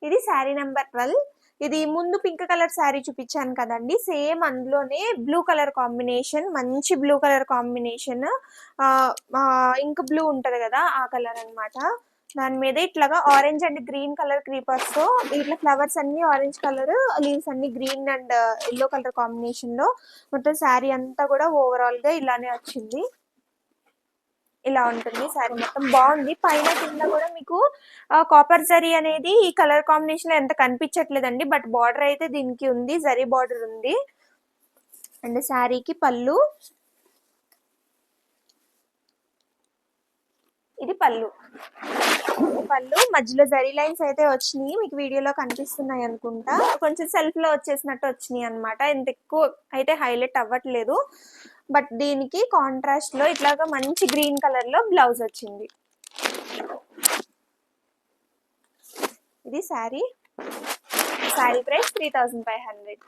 ఇది శారీ నెంబర్ 12. ఇది ముందు పింక్ కలర్ శారీ చూపించాను కదండి, సేమ్ అందులోనే బ్లూ కలర్ కాంబినేషన్, మంచి blue colour combination, ink blue ఉంటది కదా ఆ కలర్ అన్నమాట. దాని మీద ఇట్లాగా orange and green colour creepers తో ఇట్లా ఫ్లవర్స్ అన్ని ఆరెంజ్ కలర్, లీవ్స్ అన్ని green and yellow colour combination లో మొత్తం శారీ అంతా కూడా ఓవరాల్ గా ఇలానే వచ్చింది. ఇలా ఉంటుంది శారీ మొత్తం, బాగుంది. పైన కింద కూడా మీకు కాపర్ జరీ అనేది ఈ కలర్ కాంబినేషన్ లో ఎంత కనిపించట్లేదండి, బట్ బార్డర్ అయితే దీనికి ఉంది, జరీ బార్డర్ ఉంది. అండ్ శారీకి పళ్ళు, ఇది పళ్ళు. పళ్ళు మధ్యలో జరీ లైన్స్ అయితే వచ్చినాయి, మీకు వీడియోలో కనిపిస్తున్నాయి అనుకుంటా. కొంచెం సెల్ఫ్ లో వచ్చేసినట్టు వచ్చినాయి అనమాట, ఇంత ఎక్కువ అయితే హైలైట్ అవ్వట్లేదు. బట్ దీనికి కాంట్రాస్ట్ లో ఇట్లాగా మంచి గ్రీన్ కలర్ లో బ్లౌజ్ వచ్చింది. ఇది శారీ ప్రైస్ 3500.